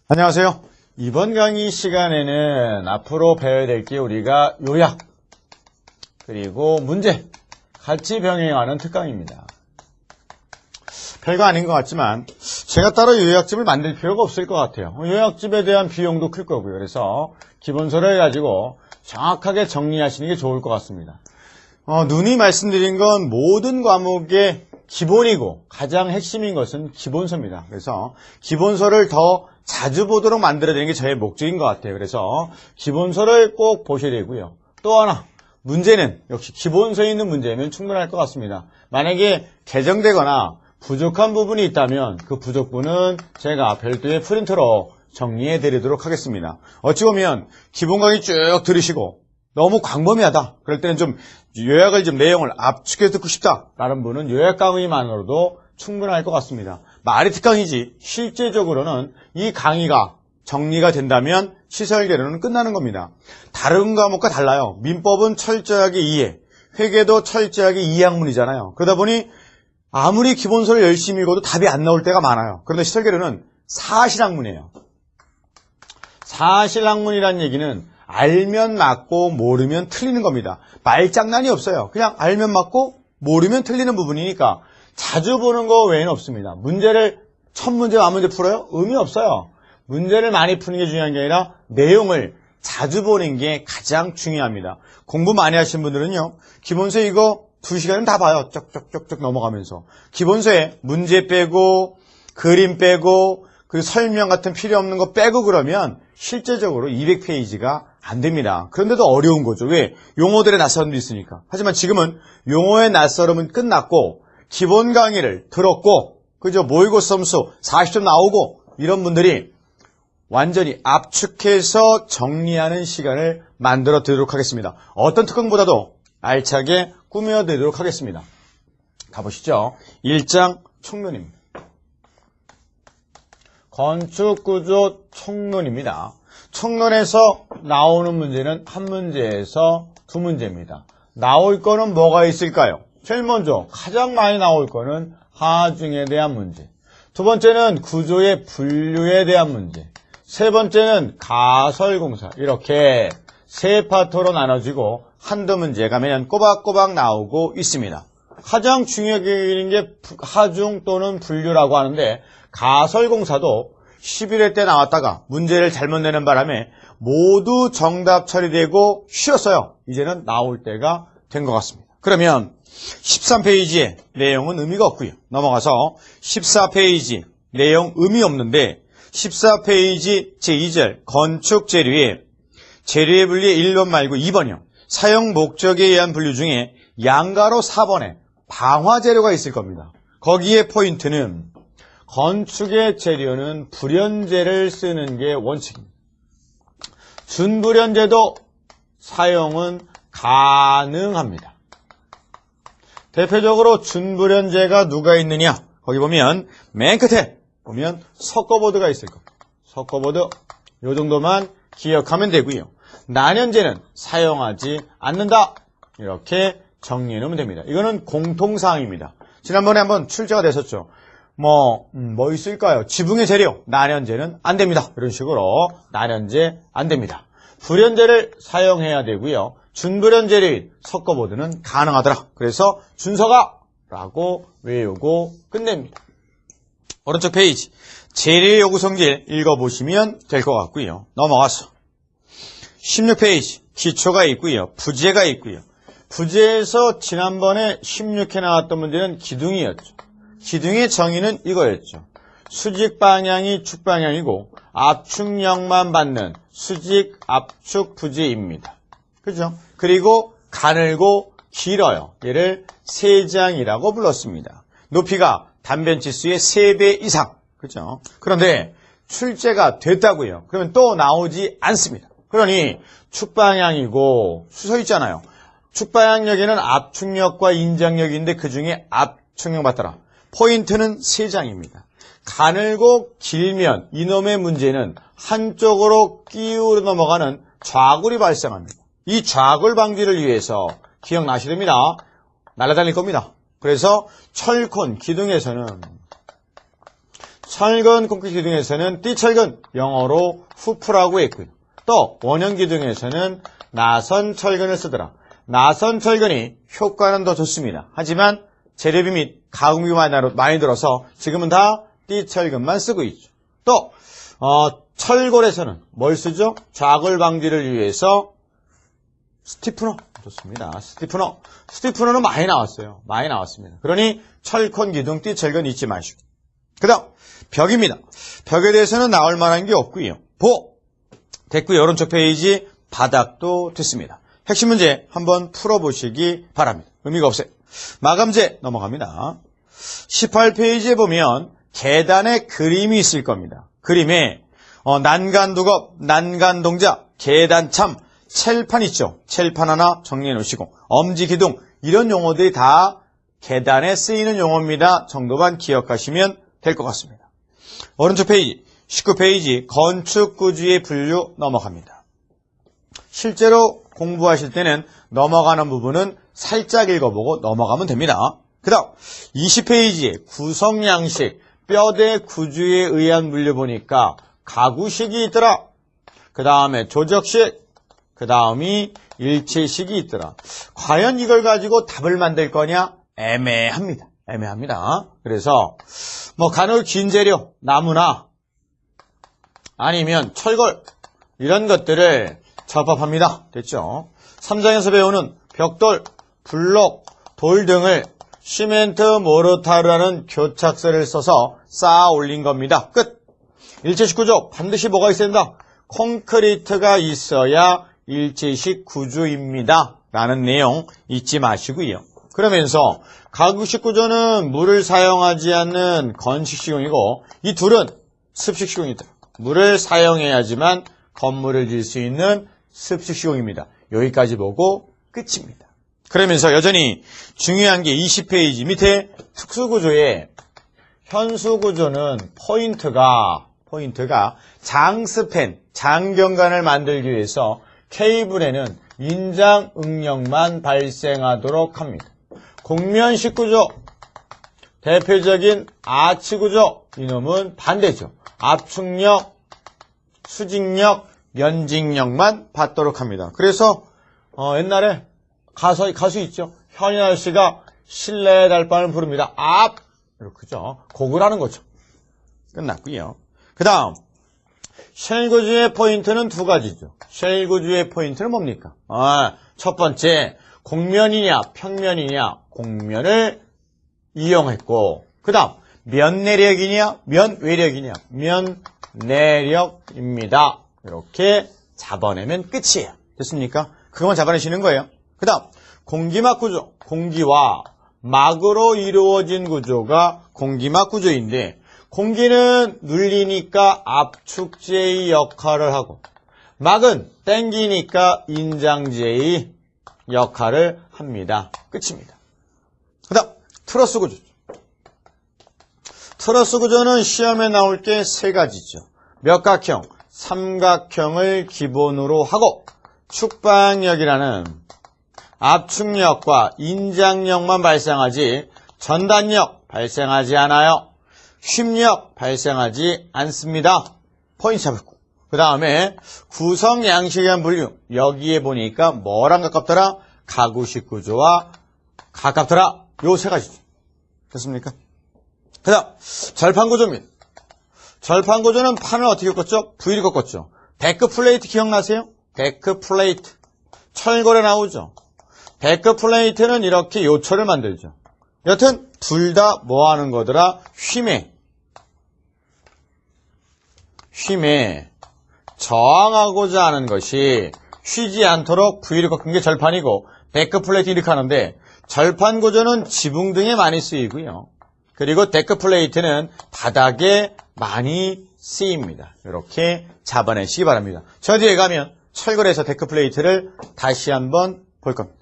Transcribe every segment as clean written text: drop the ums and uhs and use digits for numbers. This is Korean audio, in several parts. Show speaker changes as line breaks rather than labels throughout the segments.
안녕하세요. 이번 강의 시간에는 앞으로 배워야 될 게 우리가 요약 그리고 문제 같이 병행하는 특강입니다. 별거 아닌 것 같지만 제가 따로 요약집을 만들 필요가 없을 것 같아요. 요약집에 대한 비용도 클 거고요. 그래서 기본서를 가지고 정확하게 정리하시는 게 좋을 것 같습니다. 누이 말씀드린 건 모든 과목의 기본이고 가장 핵심인 것은 기본서입니다. 그래서 기본서를 더 자주 보도록 만들어드리는 게 저의 목적인 것 같아요. 그래서 기본서를 꼭 보셔야 되고요. 또 하나, 문제는 역시 기본서에 있는 문제면 충분할 것 같습니다. 만약에 개정되거나 부족한 부분이 있다면 그 부족분은 제가 별도의 프린터로 정리해 드리도록 하겠습니다. 어찌 보면 기본 강의 쭉 들으시고 너무 광범위하다. 그럴 때는 좀 요약을 내용을 압축해서 듣고 싶다라는 분은 요약 강의만으로도 충분할 것 같습니다. 말이 특강이지 실제적으로는 이 강의가 정리가 된다면 시설계로는 끝나는 겁니다. 다른 과목과 달라요. 민법은 철저하게 이해, 회계도 철저하게 이해학문이잖아요. 그러다 보니 아무리 기본서를 열심히 읽어도 답이 안 나올 때가 많아요. 그런데 시설계로는 사실학문이에요. 사실학문이란 얘기는 알면 맞고 모르면 틀리는 겁니다. 말장난이 없어요. 그냥 알면 맞고 모르면 틀리는 부분이니까 자주 보는 거 외에는 없습니다. 문제를 첫 문제, 만문제 풀어요? 의미 없어요. 문제를 많이 푸는 게 중요한 게 아니라 내용을 자주 보는 게 가장 중요합니다. 공부 많이 하신 분들은요. 기본서 이거 2시간은 다 봐요. 쩍쩍쩍쩍 넘어가면서. 기본서에 문제 빼고 그림 빼고 그 설명 같은 필요 없는 거 빼고 그러면 실제적으로 200페이지가 안 됩니다. 그런데도 어려운 거죠. 왜? 용어들의 낯설음도 있으니까. 하지만 지금은 용어의 낯설음은 끝났고 기본 강의를 들었고 그죠? 모의고 점수 40점 나오고 이런 분들이 완전히 압축해서 정리하는 시간을 만들어 드리도록 하겠습니다. 어떤 특강보다도 알차게 꾸며 드리도록 하겠습니다. 가보시죠. 1장 총론입니다. 건축구조 총론입니다. 총론에서 나오는 문제는 한 문제에서 두 문제입니다. 나올 거는 뭐가 있을까요? 제일 먼저 가장 많이 나올 거는 하중에 대한 문제. 두 번째는 구조의 분류에 대한 문제. 세 번째는 가설공사. 이렇게 세 파트로 나눠지고 한두 문제가 매년 꼬박꼬박 나오고 있습니다. 가장 중요한 게 하중 또는 분류라고 하는데 가설공사도 11회 때 나왔다가 문제를 잘못 내는 바람에 모두 정답 처리되고 쉬었어요. 이제는 나올 때가 된 것 같습니다. 그러면 13페이지의 내용은 의미가 없고요. 넘어가서 14페이지 내용 의미 없는데 14페이지 제2절 건축 재료의 분류의 1번 말고 2번이요. 사용 목적에 의한 분류 중에 양가로 4번에 방화 재료가 있을 겁니다. 거기에 포인트는 건축의 재료는 불연재를 쓰는 게 원칙입니다. 준불연재도 사용은 가능합니다. 대표적으로 준불연재가 누가 있느냐? 거기 보면 맨 끝에 보면 석고보드가 있을 겁니다. 석고보드 이 정도만 기억하면 되고요. 난연재는 사용하지 않는다. 이렇게 정리해 놓으면 됩니다. 이거는 공통사항입니다. 지난번에 한번 출제가 됐었죠. 뭐 있을까요? 지붕의 재료, 난연재는 안 됩니다. 이런 식으로 난연재 안 됩니다. 불연재를 사용해야 되고요. 준불연재료인 석고보드는 가능하더라. 그래서 준서가 라고 외우고 끝냅니다. 오른쪽 페이지 재료 요구 성질 읽어보시면 될 것 같고요. 넘어가서 16페이지 기초가 있고요. 부재가 있고요. 부재에서 지난번에 16회 나왔던 문제는 기둥이었죠. 기둥의 정의는 이거였죠. 수직 방향이 축 방향이고 압축력만 받는 수직 압축 부재입니다. 그죠? 그리고 가늘고 길어요. 얘를 세장이라고 불렀습니다. 높이가 단변치수의 3배 이상. 그죠? 그런데 출제가 됐다고요. 그러면 또 나오지 않습니다. 그러니 축 방향이고 수서 있잖아요. 축 방향력에는 압축력과 인장력인데 그 중에 압축력 받더라. 포인트는 3장입니다. 가늘고 길면 이놈의 문제는 한쪽으로 끼우려 넘어가는 좌굴이 발생합니다. 이 좌굴 방지를 위해서 기억나셔야 됩니다. 날아다닐 겁니다. 그래서 철콘 기둥에서는 철근 콘크리트 기둥에서는 띠철근, 영어로 후프라고 했고요. 또 원형 기둥에서는 나선 철근을 쓰더라. 나선 철근이 효과는 더 좋습니다. 하지만 재료비 및 가공비가 많이 들어서 지금은 다 띠철근만 쓰고 있죠. 또 철골에서는 뭘 쓰죠? 좌골 방지를 위해서 스티프너 좋습니다. 스티프너는 많이 나왔어요. 많이 나왔습니다. 그러니 철콘 기둥 띠철근 잊지 마시고. 그 다음 벽입니다. 벽에 대해서는 나올 만한 게 없고요. 됐고요. 오른쪽 페이지 바닥도 됐습니다. 핵심 문제 한번 풀어보시기 바랍니다. 의미가 없어요. 마감제 넘어갑니다. 18페이지에 보면 계단에 그림이 있을 겁니다. 그림에 난간두겁, 난간동자, 계단참, 첼판 있죠. 첼판 하나 정리해 놓으시고 엄지기둥 이런 용어들이 다 계단에 쓰이는 용어입니다. 정도만 기억하시면 될 것 같습니다. 오른쪽 페이지 19페이지 건축구조의 분류 넘어갑니다. 실제로 공부하실 때는 넘어가는 부분은 살짝 읽어보고 넘어가면 됩니다. 그 다음 20페이지에 구성양식 뼈대 구조에 의한 분류 보니까 가구식이 있더라. 그 다음에 조적식, 그 다음이 일체식이 있더라. 과연 이걸 가지고 답을 만들 거냐? 애매합니다. 그래서 간혹 긴 재료, 나무나 아니면 철골 이런 것들을 접합합니다. 됐죠? 3장에서 배우는 벽돌, 블록, 돌 등을 시멘트, 모르타르라는 교착설을 써서 쌓아 올린 겁니다. 끝! 일체식 구조 반드시 뭐가 있어야 된다? 콘크리트가 있어야 일체식 구조입니다. 라는 내용 잊지 마시고요. 그러면서 가구식 구조는 물을 사용하지 않는 건식시공이고 이 둘은 습식시공이다. 물을 사용해야지만 건물을 지을 수 있는 습식시공입니다. 여기까지 보고 끝입니다. 그러면서 여전히 중요한 게 20페이지 밑에 특수구조에 현수구조는 포인트가 장스팬, 장경관을 만들기 위해서 케이블에는 인장 응력만 발생하도록 합니다. 곡면식 구조, 대표적인 아치 구조, 이놈은 반대죠. 압축력, 수직력, 면직력만 받도록 합니다. 그래서 옛날에 가수 있죠. 현인아 씨가 실내 달밤을 부릅니다. 이렇게죠. 곡을 하는 거죠. 끝났고요. 그 다음 쉘구조의 포인트는 두 가지죠. 쉘구조의 포인트는 뭡니까? 첫 번째 곡면이냐 평면이냐 곡면을 이용했고 그 다음 면내력이냐 면외력이냐 면내력입니다. 이렇게 잡아내면 끝이에요. 됐습니까? 그것만 잡아내시는 거예요. 그 다음 공기막 구조, 공기와 막으로 이루어진 구조가 공기막 구조인데 공기는 눌리니까 압축제의 역할을 하고 막은 땡기니까 인장제의 역할을 합니다. 끝입니다. 그 다음 트러스 구조죠. 트러스 구조는 시험에 나올 게 세 가지죠. 몇각형, 삼각형을 기본으로 하고 축방력이라는 압축력과 인장력만 발생하지 전단력 발생하지 않아요. 쉼력 발생하지 않습니다. 포인트 잡았고 그 다음에 구성 양식에 대한 분류 여기에 보니까 뭐랑 가깝더라? 가구식 구조와 가깝더라. 요 세 가지죠. 됐습니까? 그 다음 절판 구조입니다. 절판 구조는 판을 어떻게 꺾었죠? V를 꺾었죠. 데크 플레이트 기억나세요? 데크 플레이트 철골에 나오죠. 데크 플레이트는 이렇게 요철을 만들죠. 여튼 둘 다 뭐 하는 거더라? 쉼에 저항하고자 하는 것이 쉬지 않도록 V를 꺾은 게 절판이고 데크 플레이트 이렇게 하는데 절판 구조는 지붕 등에 많이 쓰이고요. 그리고 데크 플레이트는 바닥에 많이 쓰입니다. 이렇게 잡아내시기 바랍니다. 저 뒤에 가면 철골에서 데크 플레이트를 다시 한번 볼 겁니다.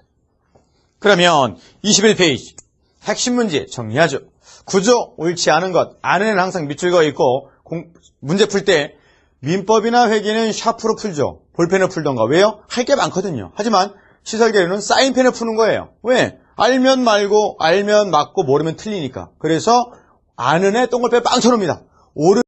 그러면 21페이지 핵심 문제 정리하죠. 구조 옳지 않은 것 안에는 항상 밑줄 그어 있고 문제 풀 때 민법이나 회계는 샤프로 풀죠. 볼펜을 풀던가. 왜요? 할 게 많거든요. 하지만 시설계료는 사인펜을 푸는 거예요. 왜? 알면 말고 알면 맞고 모르면 틀리니까. 그래서 아는 애 동글배 빵 쳐놓습니다. 오른